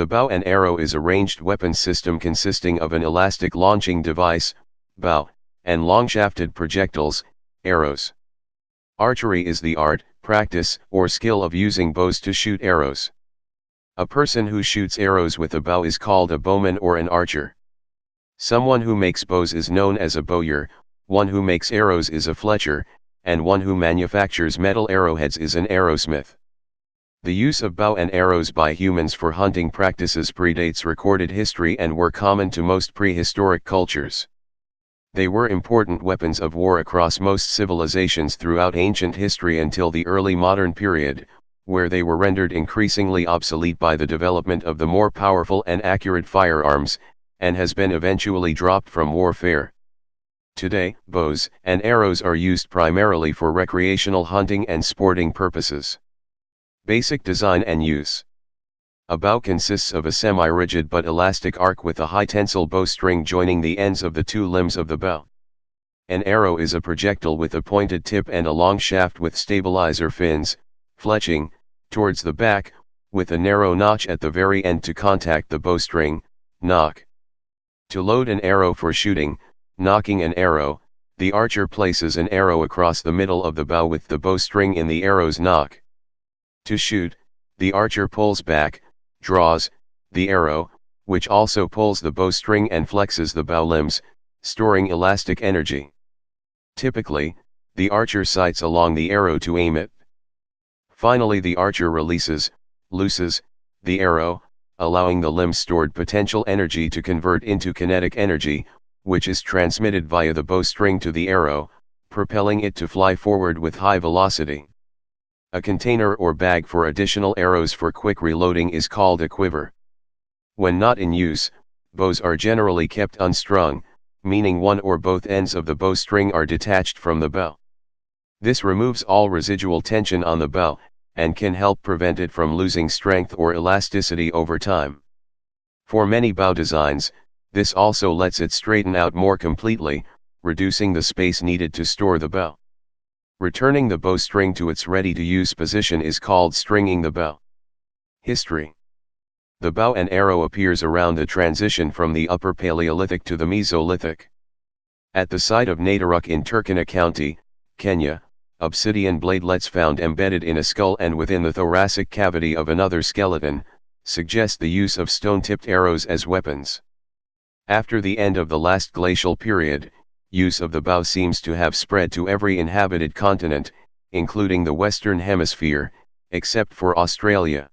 The bow and arrow is a ranged weapons system consisting of an elastic launching device, bow, and long-shafted projectiles, arrows. Archery is the art, practice, or skill of using bows to shoot arrows. A person who shoots arrows with a bow is called a bowman or an archer. Someone who makes bows is known as a bowyer, one who makes arrows is a fletcher, and one who manufactures metal arrowheads is an arrowsmith. The use of bow and arrows by humans for hunting practices predates recorded history and were common to most prehistoric cultures. They were important weapons of war across most civilizations throughout ancient history until the early modern period, where they were rendered increasingly obsolete by the development of the more powerful and accurate firearms, and has been eventually dropped from warfare. Today, bows and arrows are used primarily for recreational hunting and sporting purposes. Basic design and use. A bow consists of a semi-rigid but elastic arc with a high-tensile bowstring joining the ends of the two limbs of the bow. An arrow is a projectile with a pointed tip and a long shaft with stabilizer fins, fletching, towards the back, with a narrow notch at the very end to contact the bowstring, nock. To load an arrow for shooting, nocking an arrow, the archer places an arrow across the middle of the bow with the bowstring in the arrow's nock. To shoot, the archer pulls back, draws, the arrow, which also pulls the bowstring and flexes the bow limbs, storing elastic energy. Typically, the archer sights along the arrow to aim it. Finally the archer looses, the arrow, allowing the limb's stored potential energy to convert into kinetic energy, which is transmitted via the bowstring to the arrow, propelling it to fly forward with high velocity. A container or bag for additional arrows for quick reloading is called a quiver. When not in use, bows are generally kept unstrung, meaning one or both ends of the bowstring are detached from the bow. This removes all residual tension on the bow, and can help prevent it from losing strength or elasticity over time. For many bow designs, this also lets it straighten out more completely, reducing the space needed to store the bow. Returning the bowstring to its ready-to-use position is called stringing the bow. History. The bow and arrow appears around the transition from the Upper Paleolithic to the Mesolithic. At the site of Nataruk in Turkana County, Kenya, obsidian bladelets found embedded in a skull and within the thoracic cavity of another skeleton, suggest the use of stone-tipped arrows as weapons. After the end of the last glacial period, use of the bow seems to have spread to every inhabited continent, including the Western Hemisphere, except for Australia.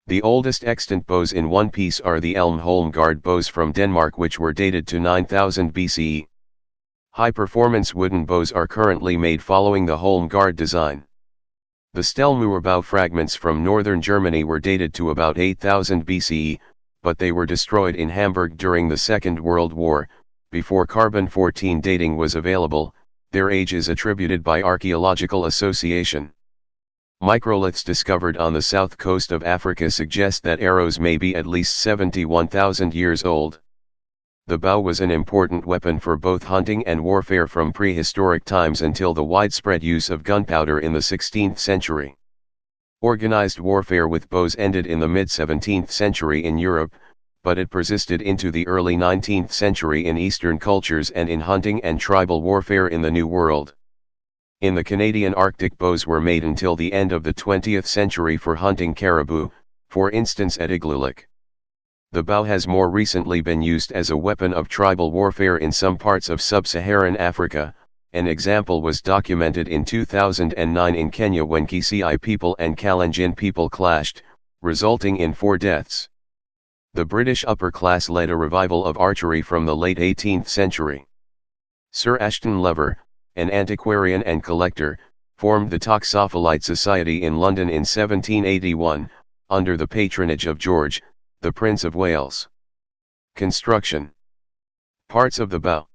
The oldest extant bows in one piece are the Elm Holmegaard Bows from Denmark, which were dated to 9000 BCE. High-performance wooden bows are currently made following the Holmegaard design. The Stellmuir bow fragments from northern Germany were dated to about 8000 BCE, but they were destroyed in Hamburg during the Second World War. Before carbon-14 dating was available, their age is attributed by archaeological association. Microliths discovered on the south coast of Africa suggest that arrows may be at least 71,000 years old. The bow was an important weapon for both hunting and warfare from prehistoric times until the widespread use of gunpowder in the 16th century. Organized warfare with bows ended in the mid-17th century in Europe, but it persisted into the early 19th century in Eastern cultures and in hunting and tribal warfare in the New World. In the Canadian Arctic, bows were made until the end of the 20th century for hunting caribou, for instance at Igloolik. The bow has more recently been used as a weapon of tribal warfare in some parts of sub-Saharan Africa. An example was documented in 2009 in Kenya when Kisii people and Kalenjin people clashed, resulting in 4 deaths. The British upper class led a revival of archery from the late 18th century. Sir Ashton Lever, an antiquarian and collector, formed the Toxophilite Society in London in 1781, under the patronage of George, the Prince of Wales. Construction. Parts of the bow.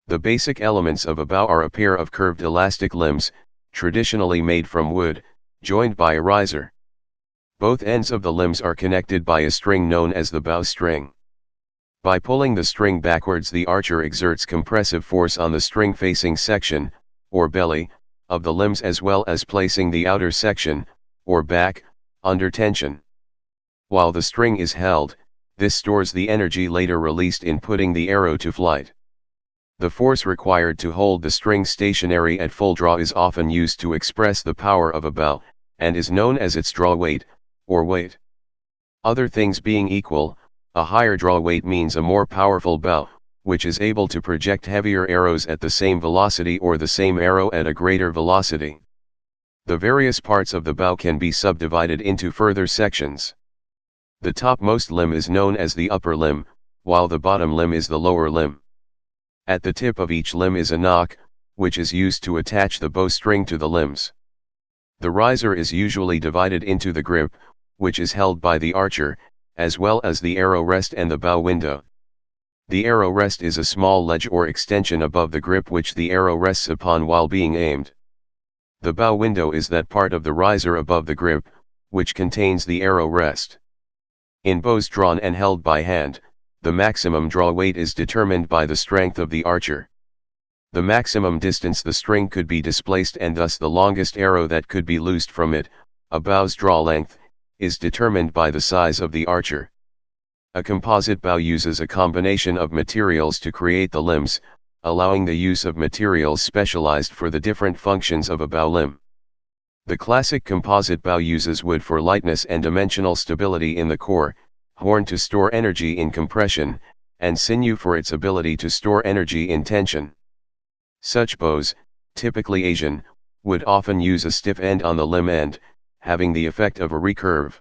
The basic elements of a bow are a pair of curved elastic limbs, traditionally made from wood, joined by a riser. Both ends of the limbs are connected by a string known as the bowstring. By pulling the string backwards, the archer exerts compressive force on the string-facing section, or belly, of the limbs, as well as placing the outer section, or back, under tension. While the string is held, this stores the energy later released in putting the arrow to flight. The force required to hold the string stationary at full draw is often used to express the power of a bow, and is known as its draw weight, or weight. Other things being equal, a higher draw weight means a more powerful bow, which is able to project heavier arrows at the same velocity or the same arrow at a greater velocity. The various parts of the bow can be subdivided into further sections. The topmost limb is known as the upper limb, while the bottom limb is the lower limb. At the tip of each limb is a nock, which is used to attach the bowstring to the limbs. The riser is usually divided into the grip, which is held by the archer, as well as the arrow rest and the bow window. The arrow rest is a small ledge or extension above the grip which the arrow rests upon while being aimed. The bow window is that part of the riser above the grip, which contains the arrow rest. In bows drawn and held by hand, the maximum draw weight is determined by the strength of the archer. The maximum distance the string could be displaced and thus the longest arrow that could be loosed from it, a bow's draw length, is determined by the size of the archer. A composite bow uses a combination of materials to create the limbs, allowing the use of materials specialized for the different functions of a bow limb. The classic composite bow uses wood for lightness and dimensional stability in the core, horn to store energy in compression, and sinew for its ability to store energy in tension. Such bows, typically Asian, would often use a stiff end on the limb end, having the effect of a recurve.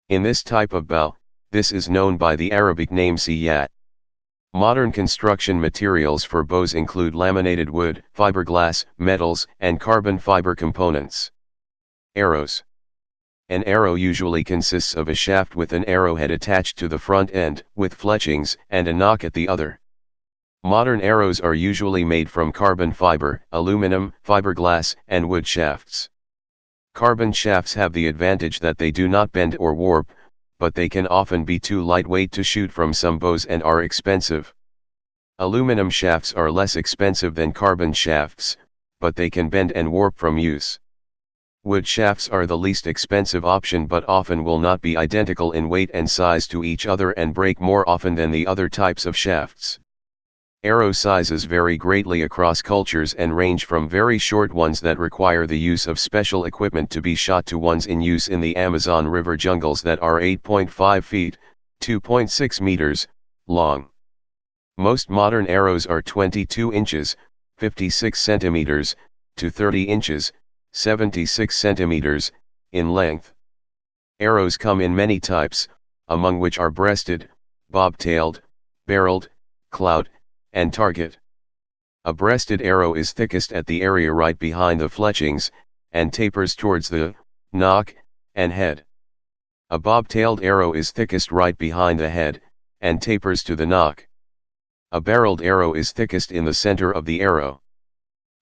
In this type of bow, this is known by the Arabic name siyat. Modern construction materials for bows include laminated wood, fiberglass, metals, and carbon fiber components. Arrows. An arrow usually consists of a shaft with an arrowhead attached to the front end, with fletchings and a nock at the other. Modern arrows are usually made from carbon fiber, aluminum, fiberglass, and wood shafts. Carbon shafts have the advantage that they do not bend or warp, but they can often be too lightweight to shoot from some bows and are expensive. Aluminum shafts are less expensive than carbon shafts, but they can bend and warp from use. Wood shafts are the least expensive option but often will not be identical in weight and size to each other and break more often than the other types of shafts. Arrow sizes vary greatly across cultures and range from very short ones that require the use of special equipment to be shot to ones in use in the Amazon River jungles that are 8.5 feet, 2.6 meters, long. Most modern arrows are 22 inches, 56 centimeters, to 30 inches, 76 centimeters, in length. Arrows come in many types, among which are breasted, bob-tailed, barreled, clout, and target. A breasted arrow is thickest at the area right behind the fletchings, and tapers towards the nock and head. A bob-tailed arrow is thickest right behind the head, and tapers to the nock. A barreled arrow is thickest in the center of the arrow.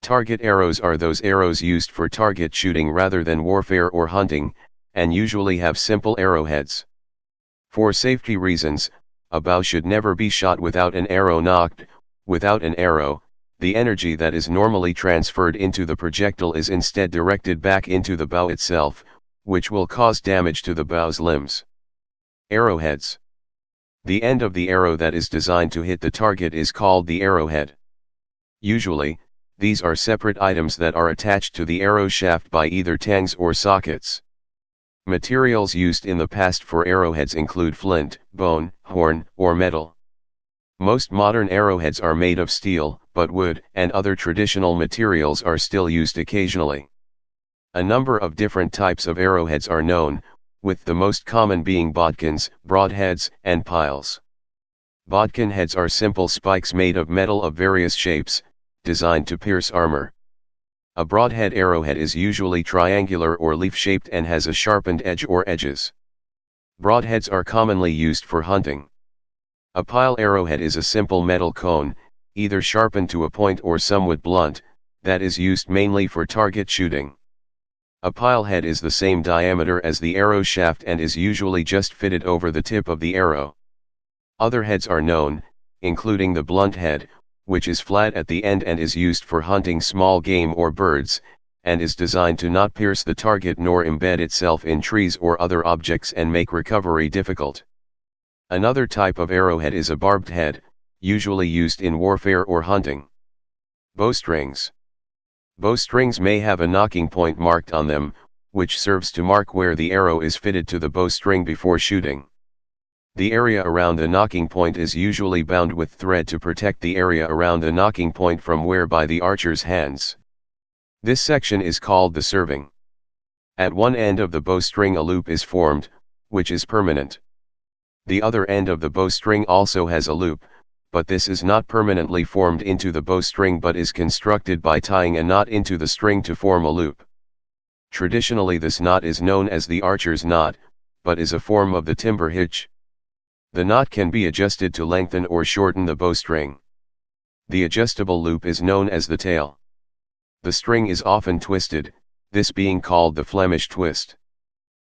Target arrows are those arrows used for target shooting rather than warfare or hunting, and usually have simple arrowheads. For safety reasons, a bow should never be shot without an arrow nocked. Without an arrow, the energy that is normally transferred into the projectile is instead directed back into the bow itself, which will cause damage to the bow's limbs. Arrowheads. The end of the arrow that is designed to hit the target is called the arrowhead. Usually, these are separate items that are attached to the arrow shaft by either tangs or sockets. Materials used in the past for arrowheads include flint, bone, horn, or metal. Most modern arrowheads are made of steel, but wood and other traditional materials are still used occasionally. A number of different types of arrowheads are known, with the most common being bodkins, broadheads, and piles. Bodkin heads are simple spikes made of metal of various shapes, designed to pierce armor. A broadhead arrowhead is usually triangular or leaf-shaped and has a sharpened edge or edges. Broadheads are commonly used for hunting. A pile arrowhead is a simple metal cone, either sharpened to a point or somewhat blunt, that is used mainly for target shooting. A pile head is the same diameter as the arrow shaft and is usually just fitted over the tip of the arrow. Other heads are known, including the blunt head, which is flat at the end and is used for hunting small game or birds, and is designed to not pierce the target nor embed itself in trees or other objects and make recovery difficult. Another type of arrowhead is a barbed head, usually used in warfare or hunting. Bowstrings. Bowstrings may have a nocking point marked on them, which serves to mark where the arrow is fitted to the bowstring before shooting. The area around the nocking point is usually bound with thread to protect the area around the nocking point from wear by the archer's hands. This section is called the serving. At one end of the bowstring a loop is formed, which is permanent. The other end of the bowstring also has a loop, but this is not permanently formed into the bowstring but is constructed by tying a knot into the string to form a loop. Traditionally this knot is known as the archer's knot, but is a form of the timber hitch. The knot can be adjusted to lengthen or shorten the bowstring. The adjustable loop is known as the tail. The string is often twisted, this being called the Flemish twist.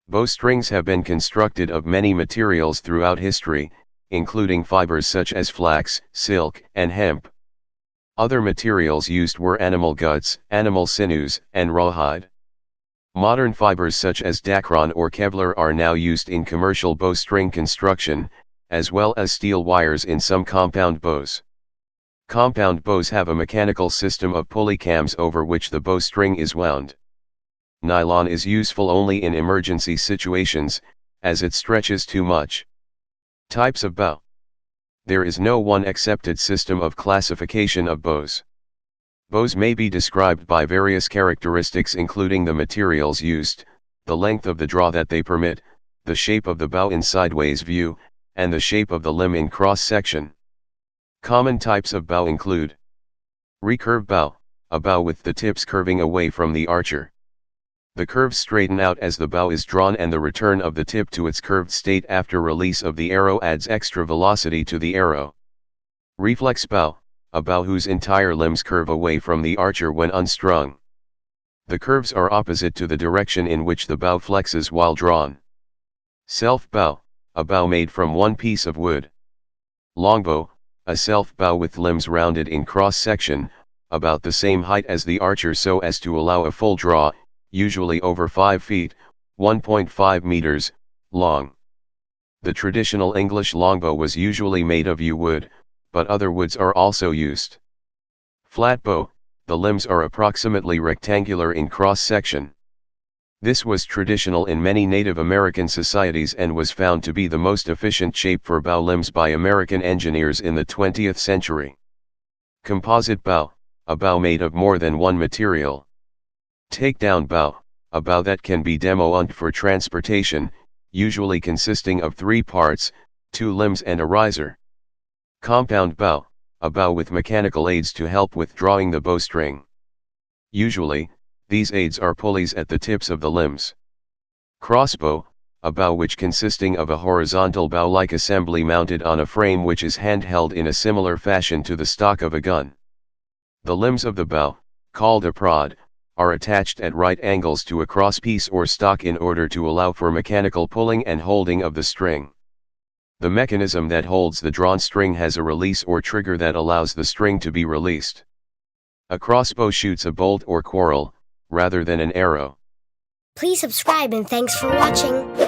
Bowstrings have been constructed of many materials throughout history, including fibers such as flax, silk, and hemp. Other materials used were animal guts, animal sinews, and rawhide. Modern fibers such as Dacron or Kevlar are now used in commercial bowstring construction, as well as steel wires in some compound bows. Compound bows have a mechanical system of pulley cams over which the bowstring is wound. Nylon is useful only in emergency situations, as it stretches too much. Types of bow. There is no one accepted system of classification of bows. Bows may be described by various characteristics including the materials used, the length of the draw that they permit, the shape of the bow in sideways view, and the shape of the limb in cross-section. Common types of bow include recurve bow, a bow with the tips curving away from the archer. The curves straighten out as the bow is drawn and the return of the tip to its curved state after release of the arrow adds extra velocity to the arrow. Reflex bow, a bow whose entire limbs curve away from the archer when unstrung. The curves are opposite to the direction in which the bow flexes while drawn. Self bow, a bow made from one piece of wood. Longbow, a self bow with limbs rounded in cross-section, about the same height as the archer so as to allow a full draw, usually over 5 feet, 1.5 meters, long. The traditional English longbow was usually made of yew wood, but other woods are also used. Flat bow, the limbs are approximately rectangular in cross-section. This was traditional in many Native American societies and was found to be the most efficient shape for bow limbs by American engineers in the 20th century. Composite bow, a bow made of more than one material. Takedown bow, a bow that can be demo-owned for transportation, usually consisting of 3 parts, 2 limbs and a riser. Compound bow, a bow with mechanical aids to help with drawing the bowstring. Usually, these aids are pulleys at the tips of the limbs. Crossbow, a bow which consisting of a horizontal bow-like assembly mounted on a frame which is handheld in a similar fashion to the stock of a gun. The limbs of the bow, called a prod, are attached at right angles to a crosspiece or stock in order to allow for mechanical pulling and holding of the string. The mechanism that holds the drawn string has a release or trigger that allows the string to be released. A crossbow shoots a bolt or quarrel, rather than an arrow. Please subscribe and thanks for watching.